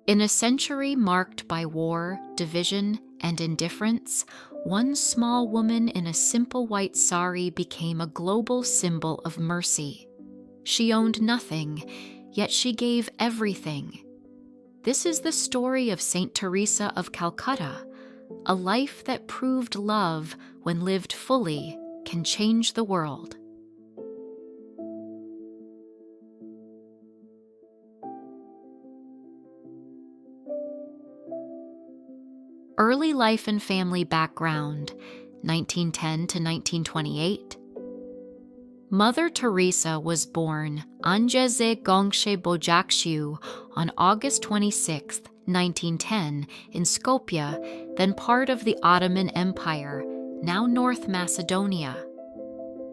In a century marked by war, division, and indifference, one small woman in a simple white sari became a global symbol of mercy. She owned nothing, yet she gave everything. This is the story of Saint Teresa of Calcutta, a life that proved love, when lived fully, can change the world. Early life and family background, 1910 to 1928. Mother Teresa was born Anjeze Gongshe Bojakshiu on August 26, 1910, in Skopje, then part of the Ottoman Empire, now North Macedonia.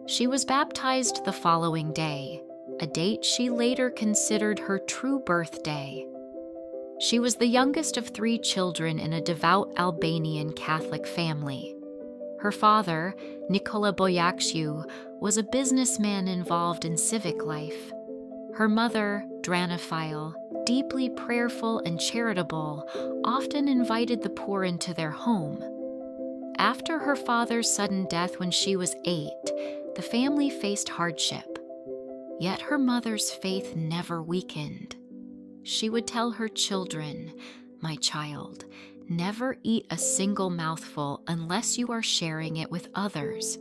She was baptized the following day, a date she later considered her true birthday. She was the youngest of 3 children in a devout Albanian Catholic family. Her father, Nikola Bojakshiu, was a businessman involved in civic life. Her mother, Dranophile, deeply prayerful and charitable, often invited the poor into their home. After her father's sudden death when she was 8, the family faced hardship. Yet her mother's faith never weakened. She would tell her children, "My child, never eat a single mouthful unless you are sharing it with others."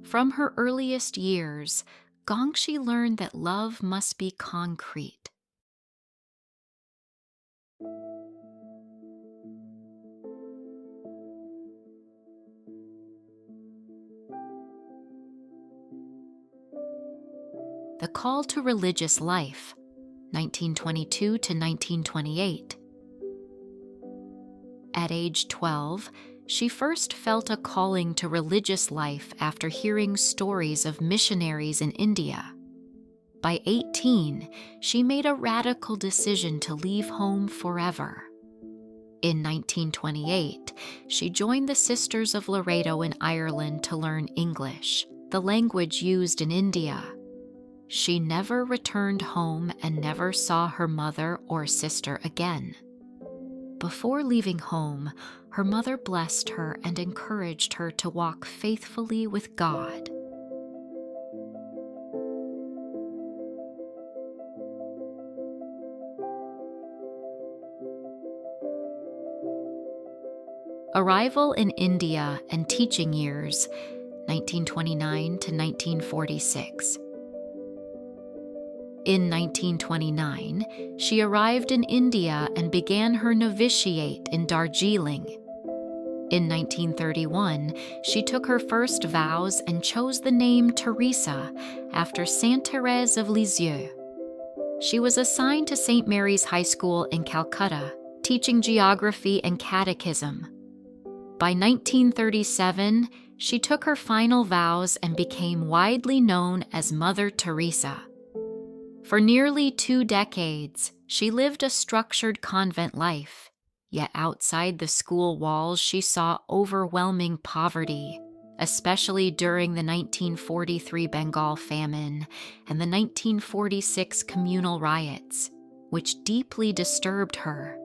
From her earliest years, Gongshi learned that love must be concrete. The call to religious life, 1922 to 1928. At age 12, she first felt a calling to religious life after hearing stories of missionaries in India. By 18, she made a radical decision to leave home forever. In 1928, she joined the Sisters of Loreto in Ireland to learn English, the language used in India. She never returned home and never saw her mother or sister again. Before leaving home, her mother blessed her and encouraged her to walk faithfully with God. Arrival in India and teaching years, 1929 to 1946. In 1929, she arrived in India and began her novitiate in Darjeeling. In 1931, she took her first vows and chose the name Teresa after Saint Teresa of Lisieux. She was assigned to St. Mary's High School in Calcutta, teaching geography and catechism. By 1937, she took her final vows and became widely known as Mother Teresa. For nearly 2 decades, she lived a structured convent life, yet outside the school walls she saw overwhelming poverty, especially during the 1943 Bengal famine and the 1946 communal riots, which deeply disturbed her.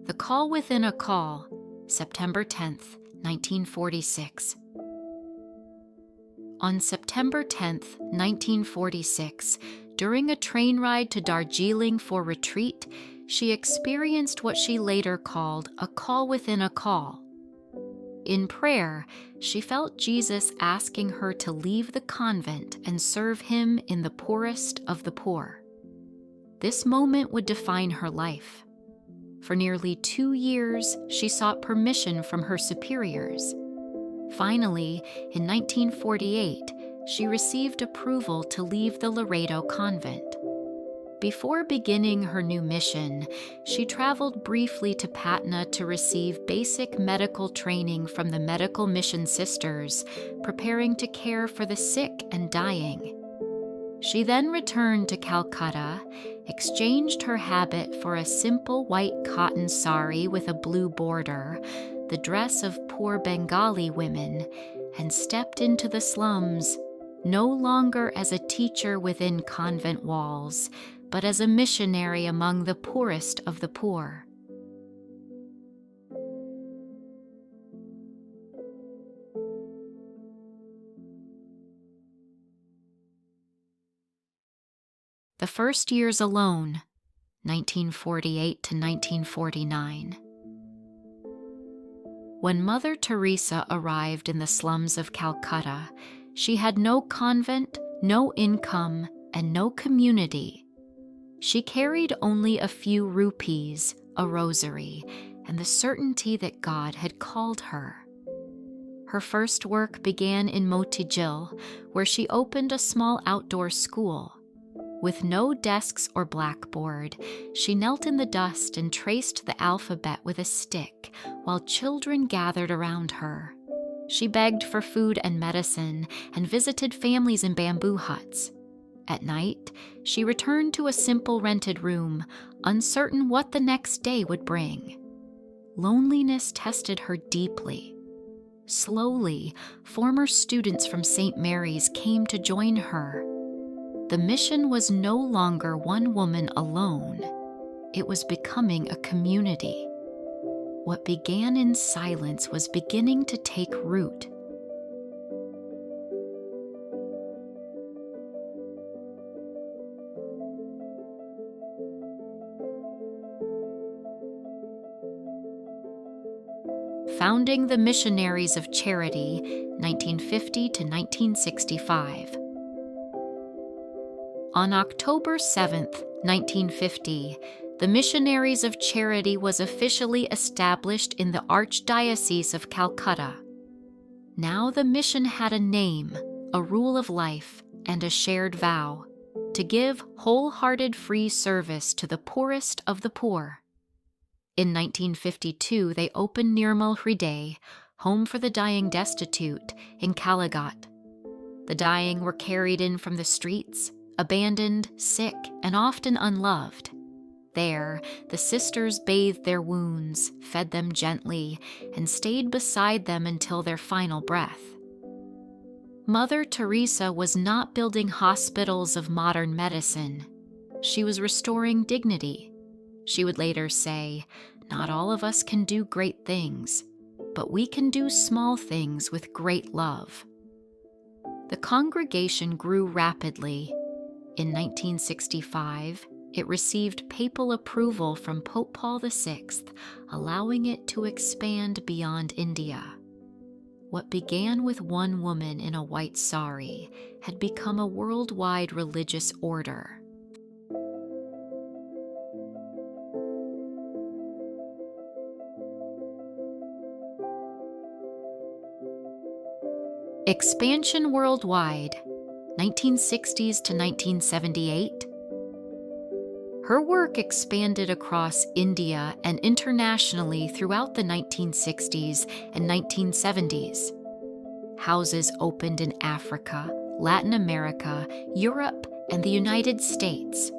The Call Within a Call, September 10th, 1946. On September 10th, 1946, during a train ride to Darjeeling for retreat, she experienced what she later called a call within a call. In prayer, she felt Jesus asking her to leave the convent and serve him in the poorest of the poor. This moment would define her life. For nearly 2 years, she sought permission from her superiors. Finally, in 1948, she received approval to leave the Loreto convent. Before beginning her new mission, she traveled briefly to Patna to receive basic medical training from the medical mission sisters, preparing to care for the sick and dying. She then returned to Calcutta, exchanged her habit for a simple white cotton sari with a blue border, the dress of poor Bengali women, and stepped into the slums, no longer as a teacher within convent walls, but as a missionary among the poorest of the poor. The first years alone, 1948 to 1949. When Mother Teresa arrived in the slums of Calcutta, she had no convent, no income, and no community. She carried only a few rupees, a rosary, and the certainty that God had called her. Her first work began in Motijil, where she opened a small outdoor school. With no desks or blackboard, she knelt in the dust and traced the alphabet with a stick while children gathered around her. She begged for food and medicine and visited families in bamboo huts. At night, she returned to a simple rented room, uncertain what the next day would bring. Loneliness tested her deeply. Slowly, former students from St. Mary's came to join her. The mission was no longer one woman alone. It was becoming a community. What began in silence was beginning to take root. Founding the Missionaries of Charity, 1950 to 1965. On October 7, 1950, the Missionaries of Charity was officially established in the Archdiocese of Calcutta. Now the mission had a name, a rule of life, and a shared vow: to give wholehearted free service to the poorest of the poor. In 1952, they opened Nirmal Hriday, Home for the Dying Destitute, in Kaligat. The dying were carried in from the streets, abandoned, sick, and often unloved. There, the sisters bathed their wounds, fed them gently, and stayed beside them until their final breath. Mother Teresa was not building hospitals of modern medicine. She was restoring dignity. She would later say, "Not all of us can do great things, but we can do small things with great love." The congregation grew rapidly. In 1965, it received papal approval from Pope Paul VI, allowing it to expand beyond India. What began with one woman in a white sari had become a worldwide religious order. Expansion worldwide, 1960s to 1978. Her work expanded across India and internationally throughout the 1960s and 1970s. Houses opened in Africa, Latin America, Europe, and the United States.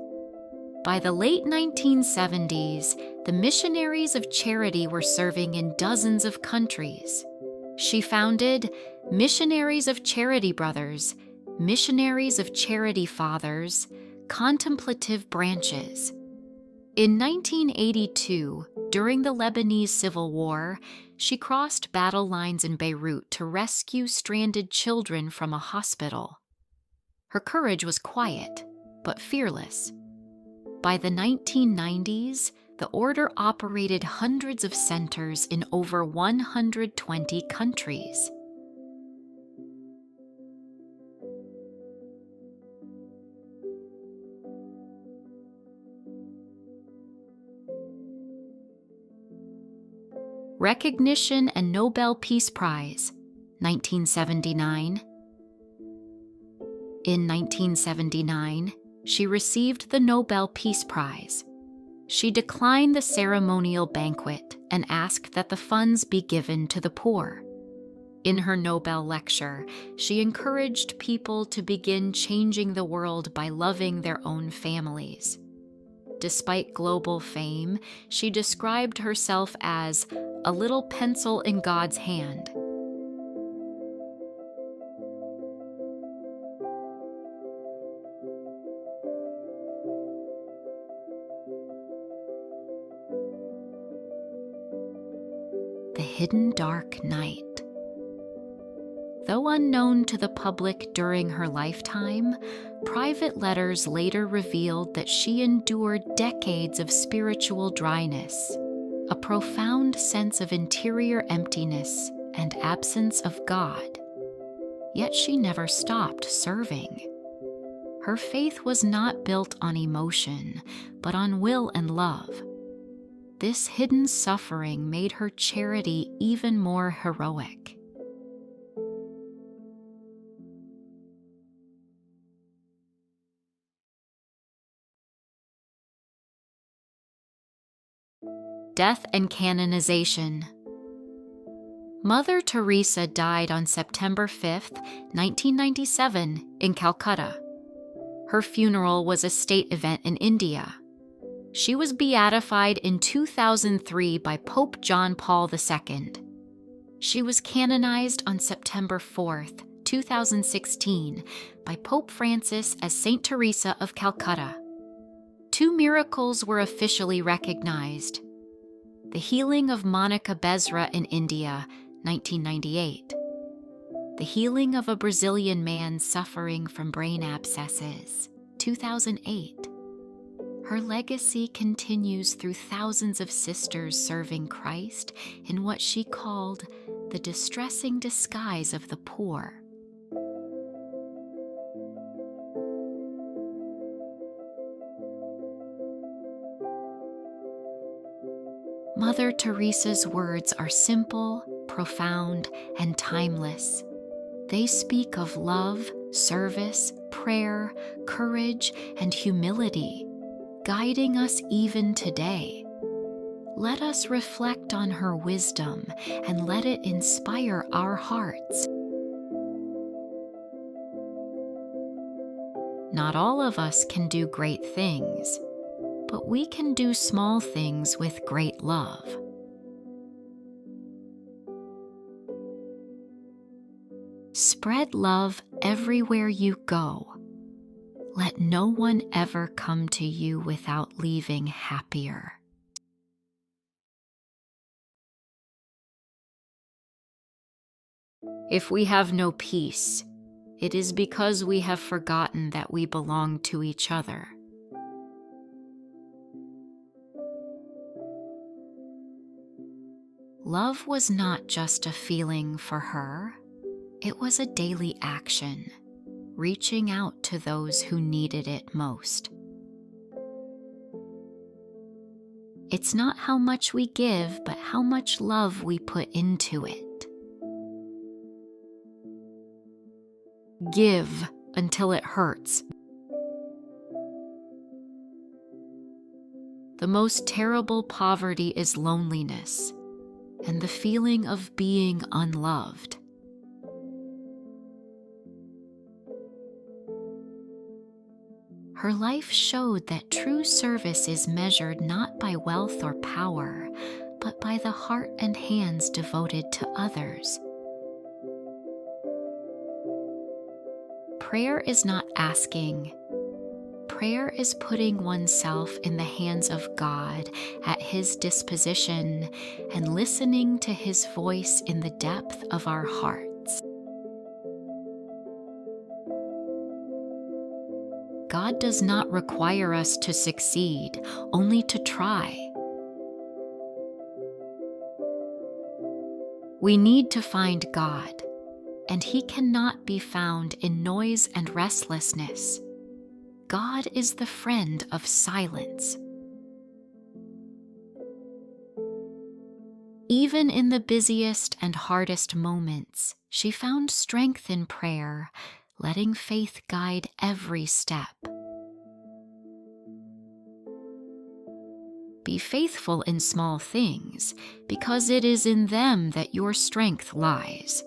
By the late 1970s, the Missionaries of Charity were serving in dozens of countries. She founded Missionaries of Charity Brothers, Missionaries of Charity Fathers, contemplative branches. In 1982, during the Lebanese Civil War, she crossed battle lines in Beirut to rescue stranded children from a hospital. Her courage was quiet, but fearless. By the 1990s, the order operated hundreds of centers in over 120 countries. Recognition and Nobel Peace Prize, 1979. In 1979, she received the Nobel Peace Prize. She declined the ceremonial banquet and asked that the funds be given to the poor. In her Nobel lecture, she encouraged people to begin changing the world by loving their own families. Despite global fame, she described herself as a little pencil in God's hand. The hidden dark night. Though unknown to the public during her lifetime, private letters later revealed that she endured decades of spiritual dryness, a profound sense of interior emptiness and absence of God. Yet she never stopped serving. Her faith was not built on emotion, but on will and love. This hidden suffering made her charity even more heroic. Death and canonization. Mother Teresa died on September 5, 1997, in Calcutta. Her funeral was a state event in India. She was beatified in 2003 by Pope John Paul II. She was canonized on September 4, 2016, by Pope Francis as Saint Teresa of Calcutta. 2 miracles were officially recognized: the healing of Monica Bezra in India, 1998. The healing of a Brazilian man suffering from brain abscesses, 2008. Her legacy continues through thousands of sisters serving Christ in what she called the distressing disguise of the poor. Mother Teresa's words are simple, profound, and timeless. They speak of love, service, prayer, courage, and humility, guiding us even today. Let us reflect on her wisdom and let it inspire our hearts. Not all of us can do great things, but we can do small things with great love. Spread love everywhere you go. Let no one ever come to you without leaving happier. If we have no peace, it is because we have forgotten that we belong to each other. Love was not just a feeling for her, it was a daily action, reaching out to those who needed it most. It's not how much we give, but how much love we put into it. Give until it hurts. The most terrible poverty is loneliness and the feeling of being unloved. Her life showed that true service is measured not by wealth or power, but by the heart and hands devoted to others. Prayer is not asking. Prayer is putting oneself in the hands of God at His disposition and listening to His voice in the depth of our hearts. God does not require us to succeed, only to try. We need to find God, and He cannot be found in noise and restlessness. God is the friend of silence. Even in the busiest and hardest moments, she found strength in prayer, letting faith guide every step. Be faithful in small things, because it is in them that your strength lies.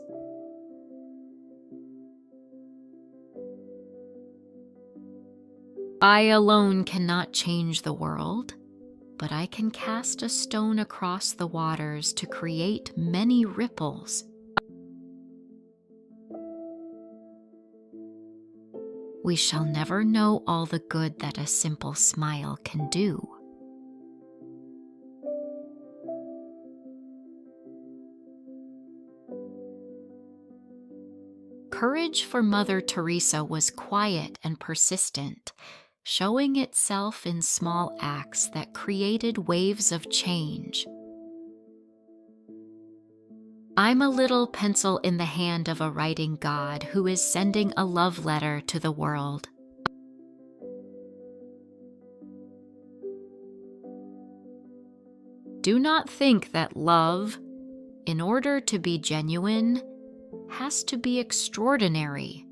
I alone cannot change the world, but I can cast a stone across the waters to create many ripples. We shall never know all the good that a simple smile can do. Courage for Mother Teresa was quiet and persistent, showing itself in small acts that created waves of change. I'm a little pencil in the hand of a writing God who is sending a love letter to the world. Do not think that love, in order to be genuine, has to be extraordinary.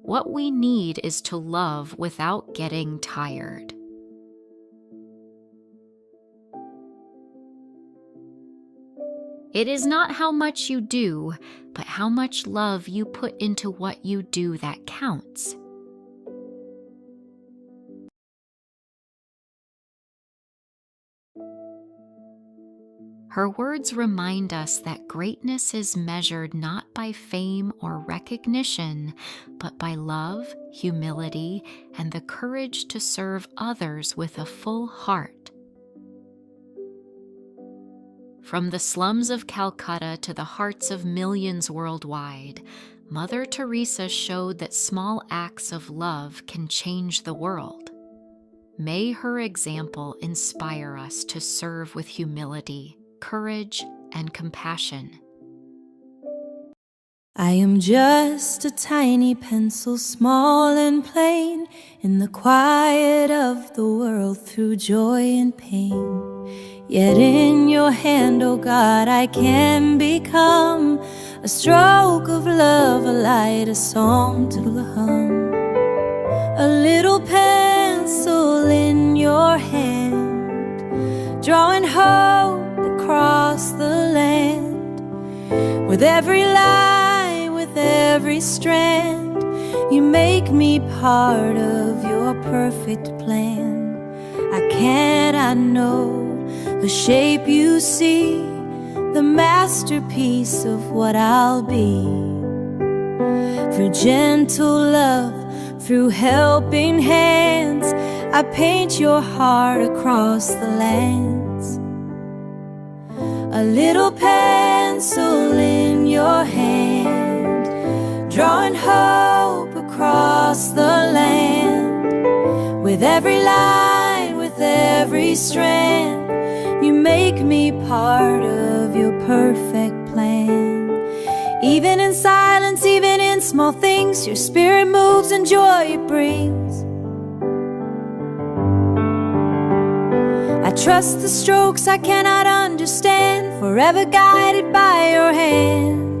What we need is to love without getting tired. It is not how much you do, but how much love you put into what you do that counts. Her words remind us that greatness is measured not by fame or recognition, but by love, humility, and the courage to serve others with a full heart. From the slums of Calcutta to the hearts of millions worldwide, Mother Teresa showed that small acts of love can change the world. May her example inspire us to serve with humility, courage, and compassion. I am just a tiny pencil, small and plain, in the quiet of the world through joy and pain. Yet in your hand, oh God, I can become a stroke of love, a light, a song to hum. A little pencil in your hand, drawing hope across the land. With every line, with every strand, you make me part of your perfect plan. I know the shape you see, the masterpiece of what I'll be. Through gentle love, through helping hands, I paint your heart across the lands. A little pencil in your hand, drawing hope across the land. With every line, with every strand, you make me part of your perfect plan. Even in silence, even in small things, your spirit moves and joy it brings. I trust the strokes I cannot understand, forever guided by your hand.